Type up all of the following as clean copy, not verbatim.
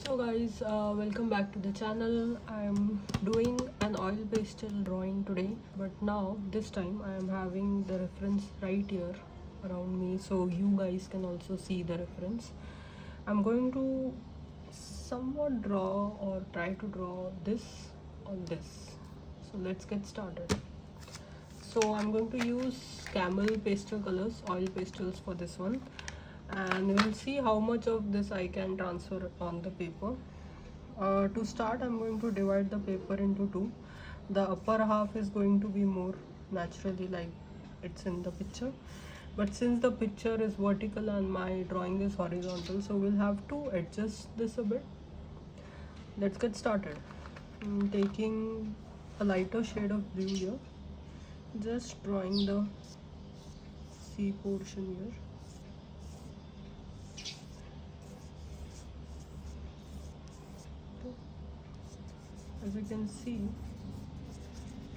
So guys, welcome back to the channel. I'm doing an oil pastel drawing today, but now this time I am having the reference right here around me so you guys can also see the reference. I'm going to somewhat draw or try to draw this on this. So let's get started. So I'm going to use camel pastel colors, oil pastels for this one, and we'll see how much of this I can transfer on the paper. To start, I'm going to divide the paper into two. The upper half is going to be more naturally like it's in the picture, but since the picture is vertical and my drawing is horizontal, so we'll have to adjust this a bit. Let's get started. I'm taking a lighter shade of blue here, just drawing the C portion here. As you can see,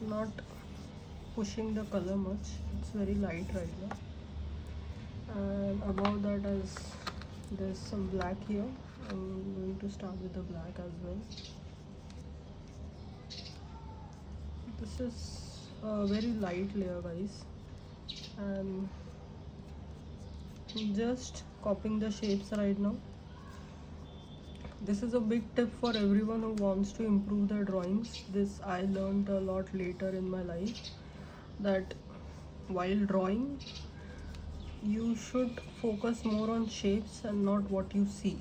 not pushing the color much, it's very light right now. And above that, as there's some black here, I'm going to start with the black as well. This is a very light layer, guys, and just copying the shapes right now. This is a big tip for everyone who wants to improve their drawings. This I learned a lot later in my life, that while drawing you should focus more on shapes and not what you see.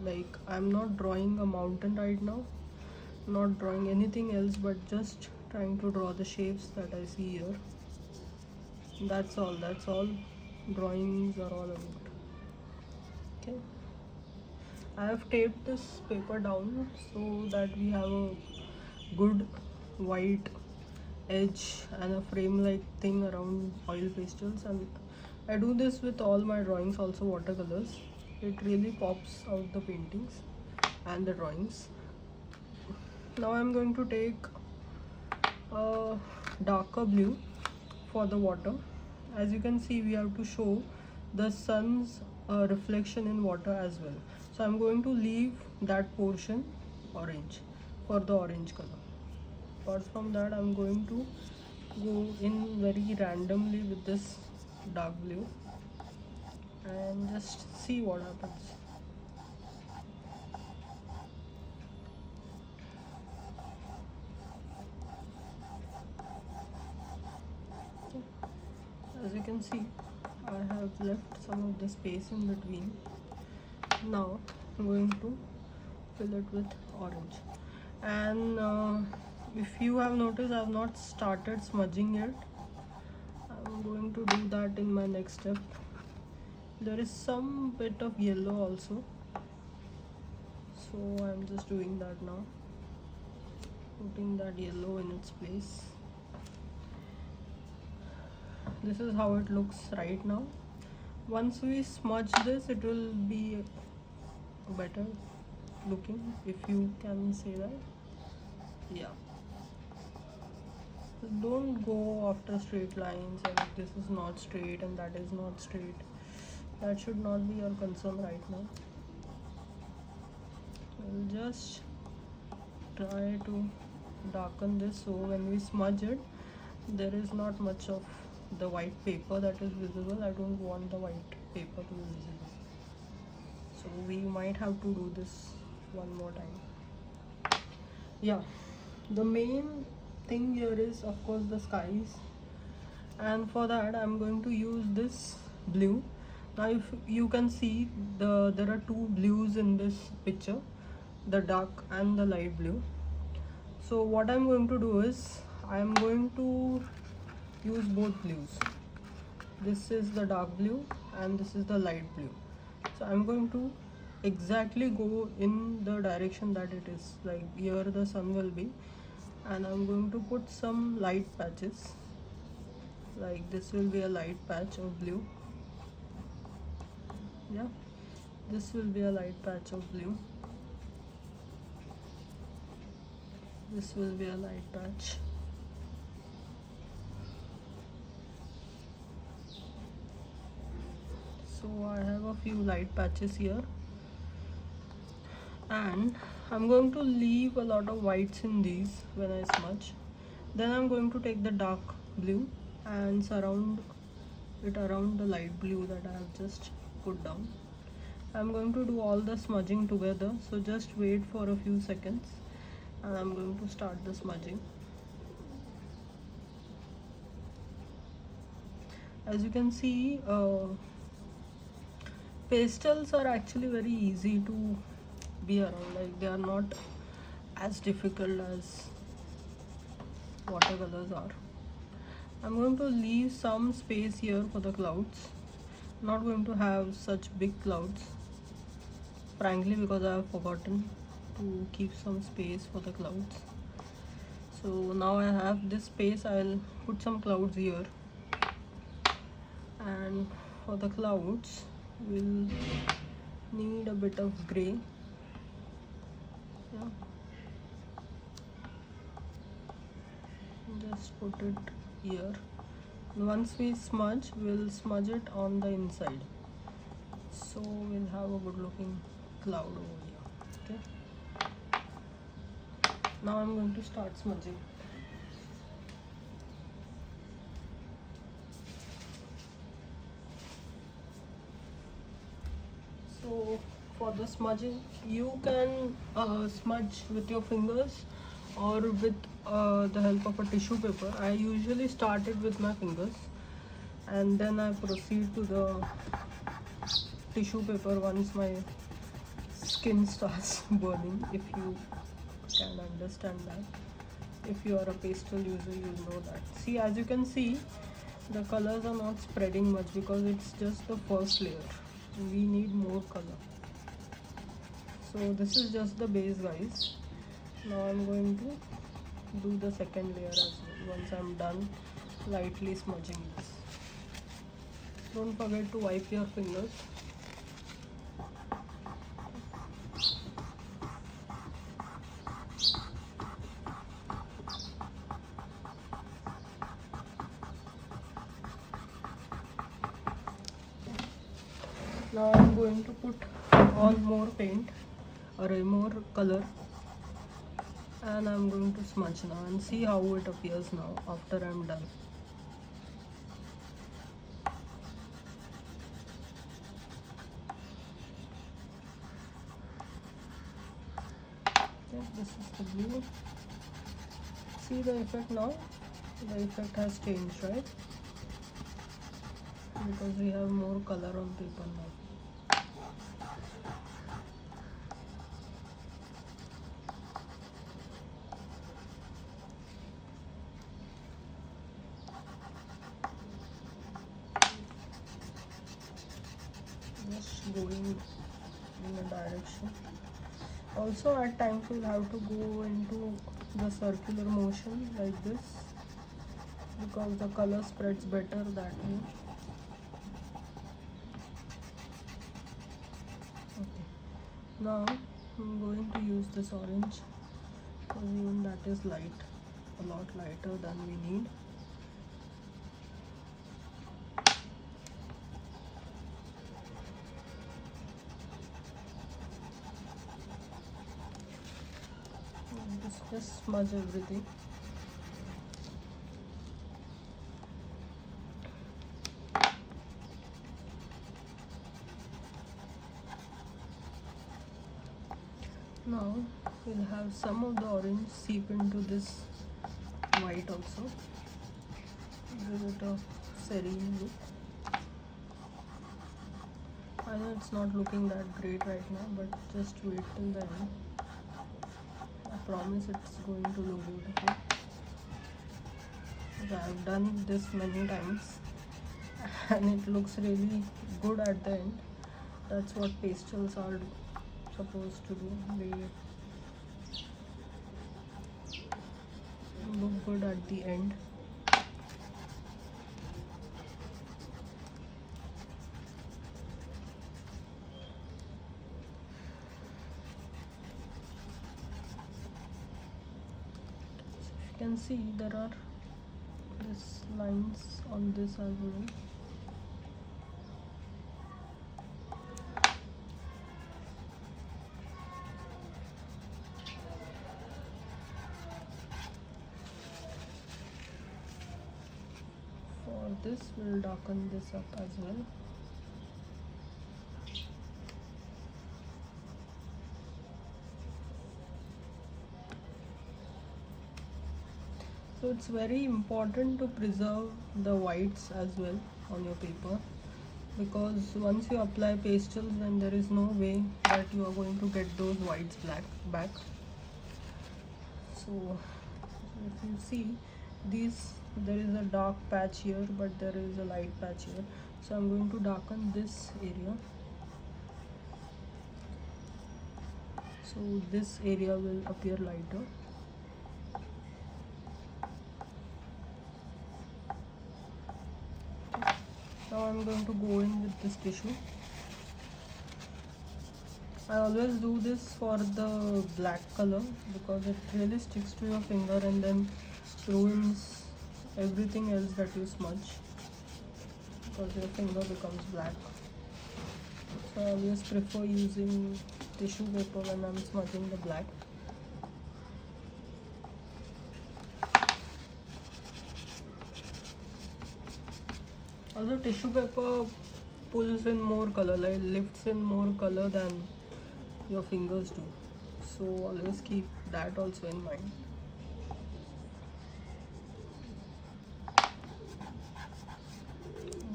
Like, I'm not drawing a mountain right now, not drawing anything else, but just trying to draw the shapes that I see here. That's all drawings are all about. Okay, I have taped this paper down so that we have a good white edge and a frame like thing around oil pastels, and I do this with all my drawings, also watercolors. It really pops out the paintings and the drawings. Now I'm going to take a darker blue for the water. As you can see, we have to show the sun's reflection in water as well. So I'm going to leave that portion orange for the orange color. Apart from that, I'm going to go in very randomly with this dark blue and just see what happens. As you can see, I have left some of the space in between. Now I'm going to fill it with orange, and if you have noticed, I have not started smudging yet. I'm going to do that in my next step. There is some bit of yellow also, so I'm just doing that now, putting that yellow in its place. This is how it looks right now. Once we smudge this, it will be better looking, if you can say that. Yeah, don't go after straight lines and this is not straight and that is not straight. That should not be your concern right now. We'll just try to darken this so when we smudge it, there is not much of the white paper that is visible. I don't want the white paper to be visible, so we might have to do this one more time. Yeah, the main thing here is of course the skies, and for that I'm going to use this blue. Now if you can see, there are two blues in this picture, the dark and the light blue. So what I'm going to do is I'm going to use both blues. This is the dark blue and this is the light blue. So I'm going to exactly go in the direction that it is, like here the sun will be, and I'm going to put some light patches. Like this will be a light patch of blue. Yeah, this will be a light patch of blue. This will be a light patch. So I have a few light patches here, And I'm going to leave a lot of whites in these when I smudge. Then I'm going to take the dark blue and surround it around the light blue that I have just put down. I'm going to do all the smudging together, so just wait for a few seconds and I'm going to start the smudging. As you can see, pastels are actually very easy to be around, like they are not as difficult as watercolors are. I'm going to leave some space here for the clouds. Not going to have such big clouds, frankly, because I have forgotten to keep some space for the clouds. So now I have this space, I'll put some clouds here. And for the clouds, we'll need a bit of gray. Yeah. Just put it here. Once we smudge, we'll smudge it on the inside, so we'll have a good looking cloud over here. Okay, now I'm going to start smudging. So for the smudging, you can smudge with your fingers or with the help of a tissue paper. I usually start it with my fingers and then I proceed to the tissue paper once my skin starts burning, if you can understand that. If you are a pastel user, you'll know that. See, as you can see, the colors are not spreading much because it's just the first layer. We need more color. So this is just the base, guys. Now I'm going to do the second layer as well once I'm done lightly smudging this. Don't forget to wipe your fingers. Now I'm going to put on more paint or more color, and I'm going to smudge now and see how it appears now after I'm done. Okay, this is the blue. See the effect now? The effect has changed, right? Because we have more color on paper now. Just going in a direction. Also at times we'll have to go into the circular motion like this because the color spreads better that way. Okay. Now I'm going to use this orange because even that is light, a lot lighter than we need. Just smudge everything. Now we'll have some of the orange seep into this white also. Give it a serene look. I know it's not looking that great right now, but just wait till the end. I promise it's going to look beautiful. I've done this many times and it looks really good at the end. That's what pastels are supposed to do. They look good at the end. You can see there are these lines on this as well. this, we'll darken this up as well. So it's very important to preserve the whites as well on your paper, because once you apply pastels, then there is no way that you are going to get those whites back. So if you see these, there is a dark patch here, but there is a light patch here. So I'm going to darken this area. So this area will appear lighter. Now I'm going to go in with this tissue. I always do this for the black color because it really sticks to your finger and then ruins everything else that you smudge, because your finger becomes black. So I always prefer using tissue paper when I'm smudging the black. Also, tissue paper pulls in more color, like lifts in more color than your fingers do. So always keep that also in mind.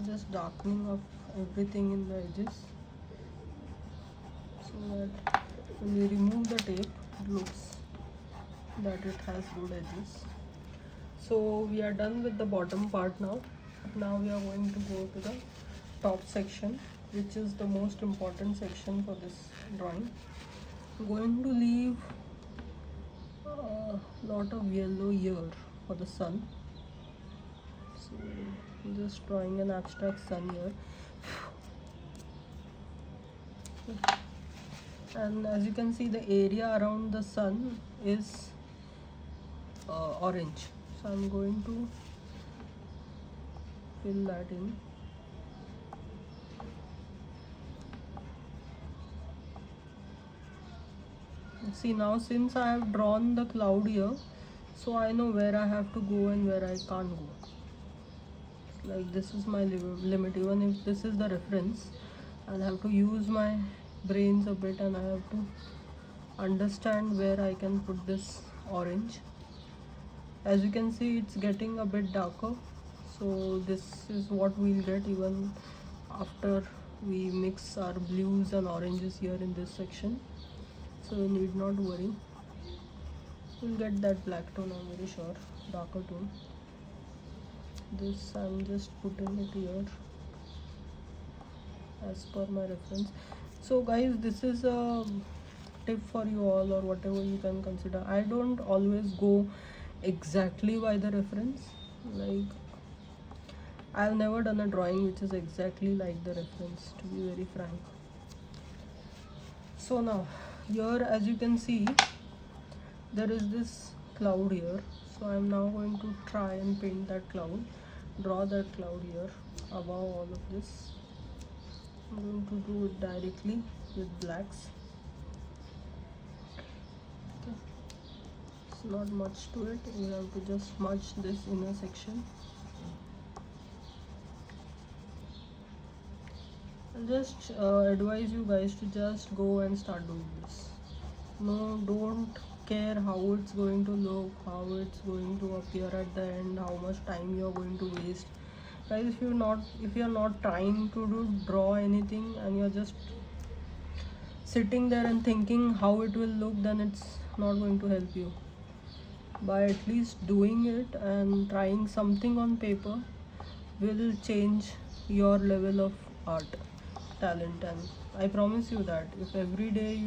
Just darkening up everything in the edges, so that when you remove the tape, it looks that it has good edges. So we are done with the bottom part now. Now we are going to go to the top section, which is the most important section for this drawing. I'm going to leave a lot of yellow here for the sun. So I'm just drawing an abstract sun here. And as you can see, the area around the sun is orange. So I'm going to fill that in. See, now since I have drawn the cloud here, so I know where I have to go and where I can't go. Like, this is my limit. Even if this is the reference, I'll have to use my brains a bit and I have to understand where I can put this orange. As you can see, it's getting a bit darker, so this is what we'll get even after we mix our blues and oranges here in this section. So you need not worry, we'll get that black tone, I'm very sure, darker tone. This I'm just putting it here as per my reference. So guys, this is a tip for you all, or whatever you can consider. I don't always go exactly by the reference. Like, I've never done a drawing which is exactly like the reference, to be very frank. So now here, as you can see, there is this cloud here. So I'm now going to try and paint that cloud, draw that cloud here above all of this. I'm going to do it directly with blacks. Okay. It's not much to it, you have to just smudge this inner section. I'll just advise you guys to just go and start doing this. No, don't care how it's going to look, how it's going to appear at the end, how much time you're going to waste. Guys, if you're not trying to draw anything and you're just sitting there and thinking how it will look, then it's not going to help you. By at least doing it and trying something on paper will change your level of art talent. And I promise you that if every day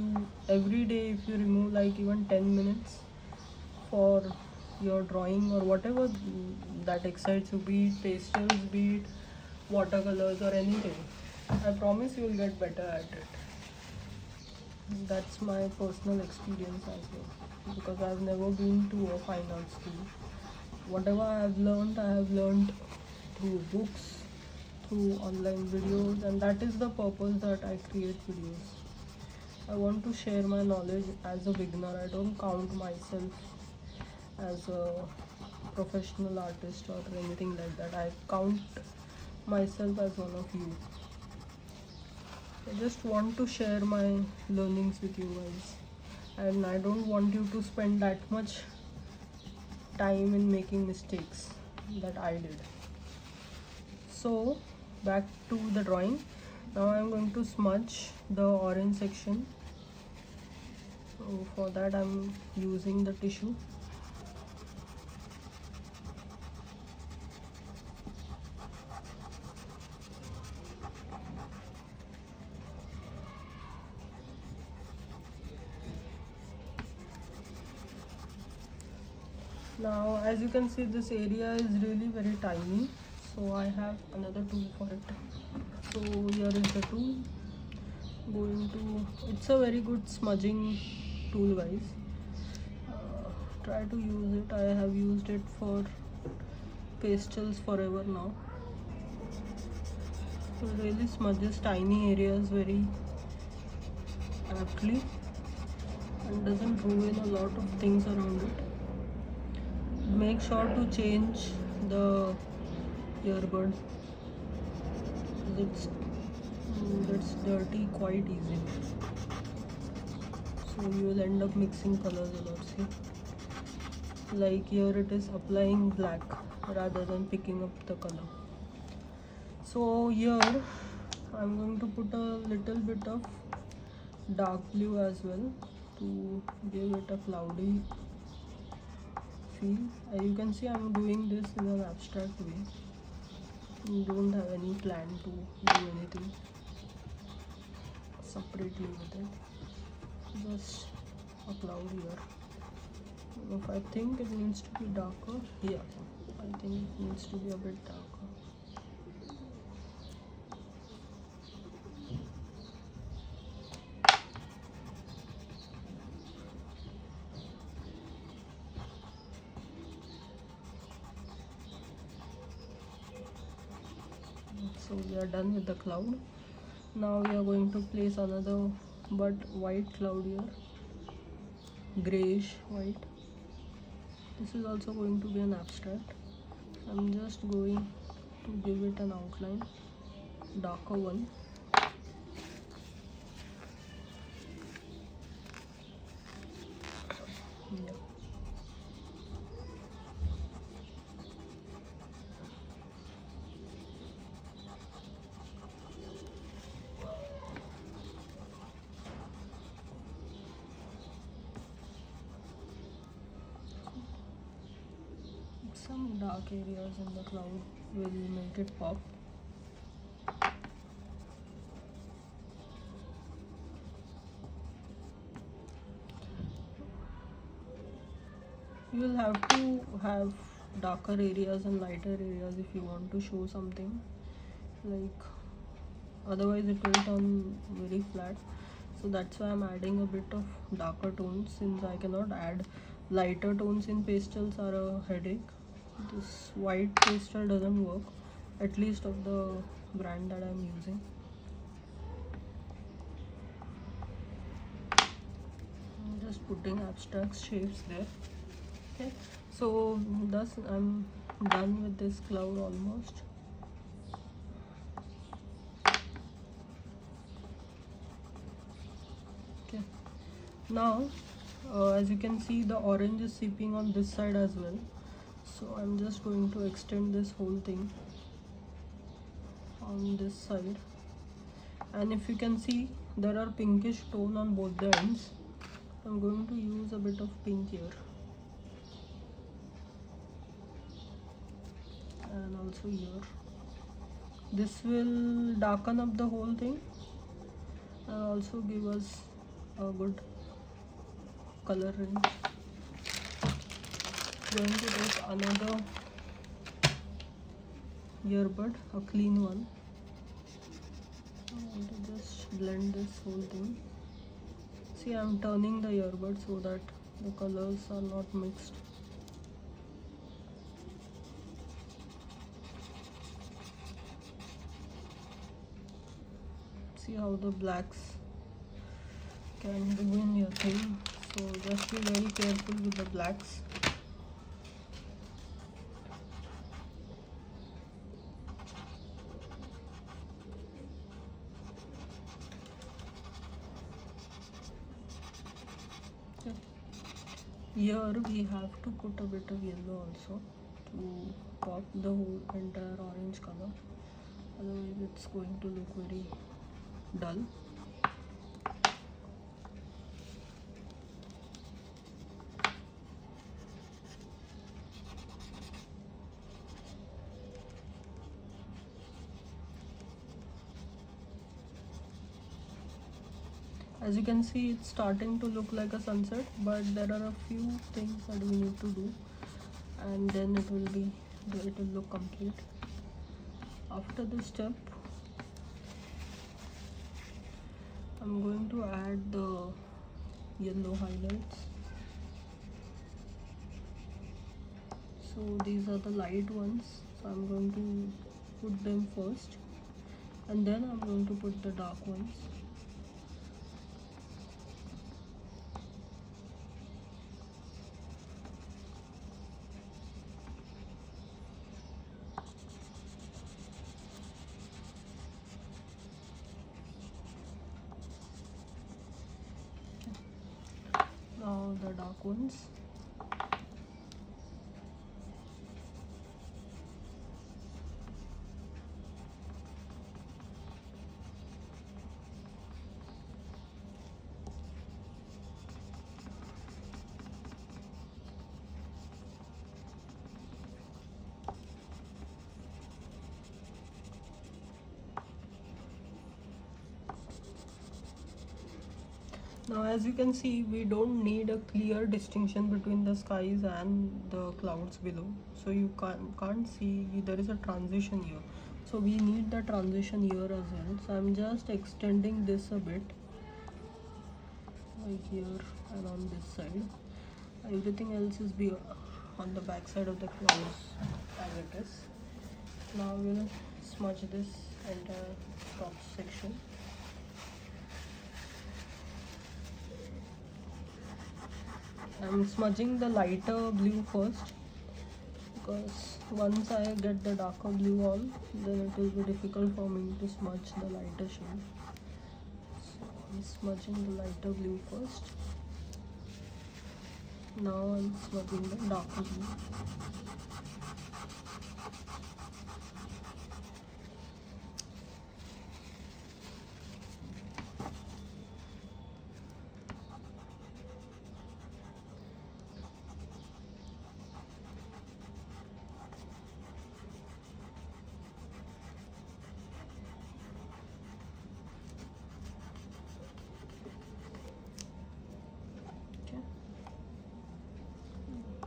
if you remove like even 10 minutes for your drawing or whatever that excites you, be it pastels, be it watercolors or anything, I promise you will get better at it. That's my personal experience as well, because I've never been to a fine art school. Whatever I have learned through books, through online videos, and that is the purpose that I create videos. I want to share my knowledge as a beginner. I don't count myself as a professional artist or anything like that. I count myself as one of you. I just want to share my learnings with you guys, and I don't want you to spend that much time in making mistakes that I did. So back to the drawing. Now I'm going to smudge the orange section. So for that I'm using the tissue. Now as you can see, this area is really very tiny, so I have another tool for it. So here is the tool. It's a very good smudging tool, guys. Try to use it. I have used it for pastels forever now. So it really smudges tiny areas very aptly and doesn't ruin a lot of things around it. Make sure to change the earbud. It's dirty quite easily, so you will end up mixing colors a lot. See, like here it is applying black rather than picking up the color. So here I'm going to put a little bit of dark blue as well to give it a cloudy feel. You can see I'm doing this in an abstract way. You don't have any plan to do anything separately with it. Just a cloud here. If I think it needs to be darker, yeah, I think it needs to be a bit darker. So we are done with the cloud. Now we are going to place another but white cloud here, grayish white. This is also going to be an abstract. I'm just going to give it an outline, darker one. Yeah. Some dark areas in the cloud will make it pop. You will have to have darker areas and lighter areas if you want to show something, like otherwise it will turn very flat. So that's why I'm adding a bit of darker tones, since I cannot add lighter tones in pastels are a headache. This white pastel doesn't work, at least of the brand that I'm using. I'm just putting abstract shapes there. Okay, so thus I'm done with this cloud almost. Okay, now as you can see, the orange is seeping on this side as well, so I'm just going to extend this whole thing on this side. And if you can see, there are pinkish tone on both the ends. I'm going to use a bit of pink here, and also here. This will darken up the whole thing and also give us a good color range. Going to take another earbud, a clean one. I want to just blend this whole thing. See, I'm turning the earbud so that the colors are not mixed. See how the blacks can ruin your thing, so just be very careful with the blacks. Here we have to put a bit of yellow also to pop the whole entire orange color, otherwise it's going to look very dull. As you can see, it's starting to look like a sunset, but there are a few things that we need to do, and then it will look complete. After this step, I'm going to add the yellow highlights. So these are the light ones, so I'm going to put them first, and then I'm going to put the dark ones. Now the dark ones. Now as you can see, we don't need a clear distinction between the skies and the clouds below. So you can't see, there is a transition here. So we need the transition here as well. So I'm just extending this a bit, like here and on this side. Everything else is on the back side of the clouds as it is. Now we'll smudge this entire top section. I'm smudging the lighter blue first, because once I get the darker blue on, then it will be difficult for me to smudge the lighter shade. So I'm smudging the lighter blue first. Now I'm smudging the darker blue.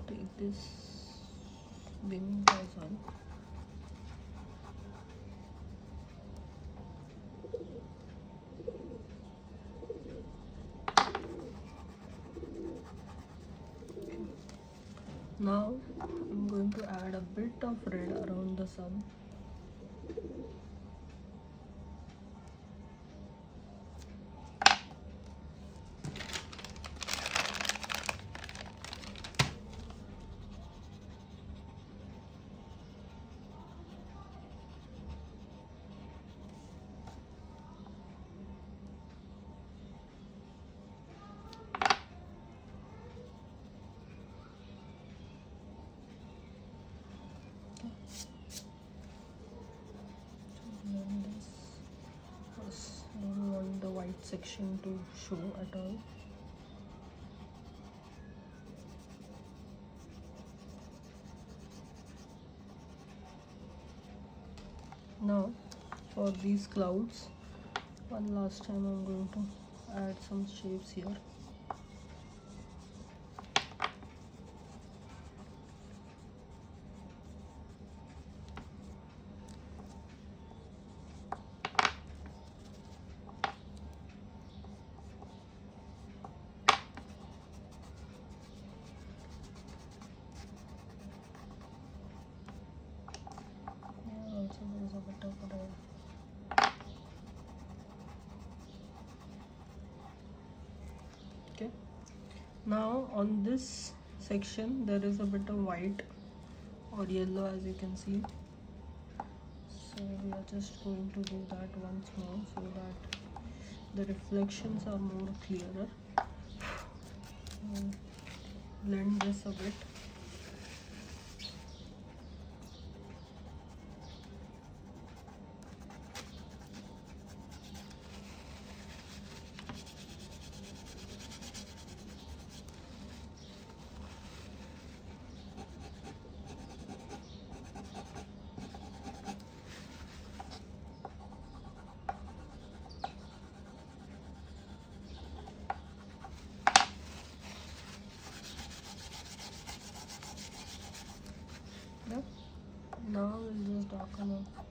Take this beam horizontal. Now I'm going to add a bit of red around the sun. Don't want the white section to show at all. Now for these clouds, one last time I'm going to add some shapes here. Also there's a bit of red. Okay, now on this section there is a bit of white or yellow, as you can see. So we are just going to do that once more so that the reflections are more clearer. blend this a bit. Yep. Now we'll just darken up.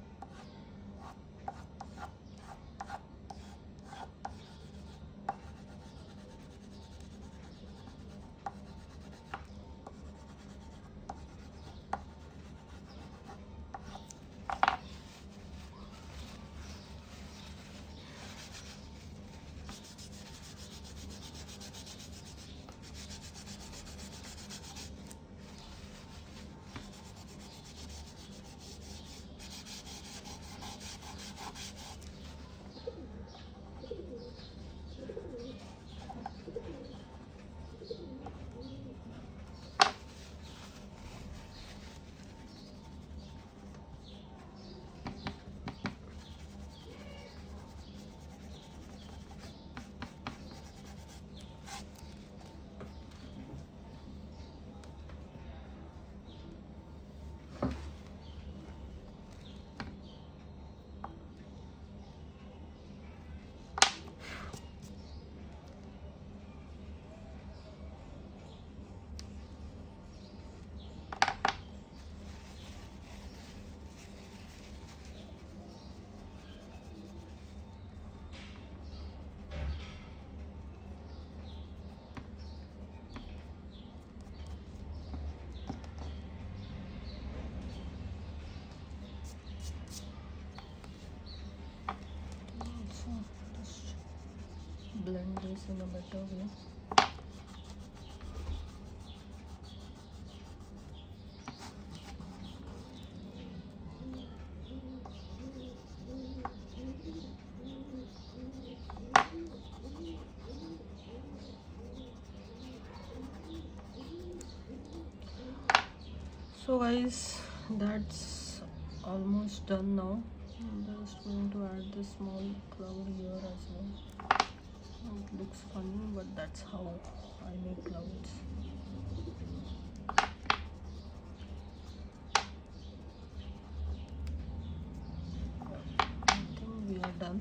Blend this in a better way. So guys, that's almost done now. I'm just going to add this small cloud here as well. It looks funny, but that's how I make clouds. I think we are done.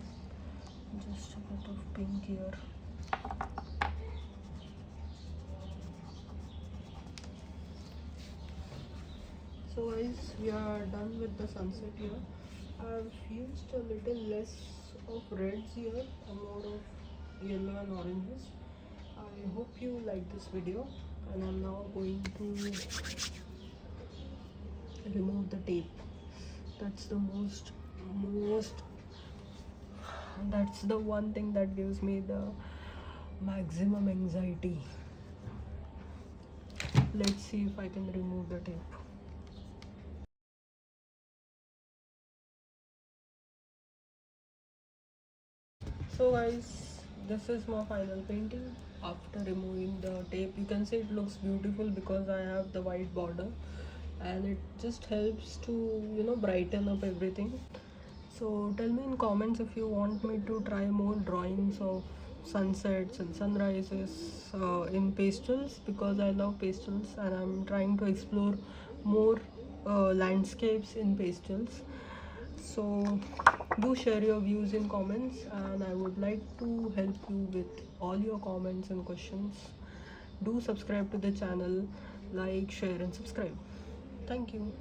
Just a bit of pink here. So guys, we are done with the sunset here. I've used a little less of reds here, a more of yellow and oranges. I hope you like this video, and I'm now going to remove the tape. That's the most that's the one thing that gives me the maximum anxiety. Let's see if I can remove the tape. So guys, this is my final painting after removing the tape. You can see it looks beautiful because I have the white border, and it just helps to, you know, brighten up everything. So tell me in comments if you want me to try more drawings of sunsets and sunrises in pastels, because I love pastels and I'm trying to explore more landscapes in pastels. So do share your views in comments, and I would like to help you with all your comments and questions. Do subscribe to the channel, like, share and subscribe. Thank you.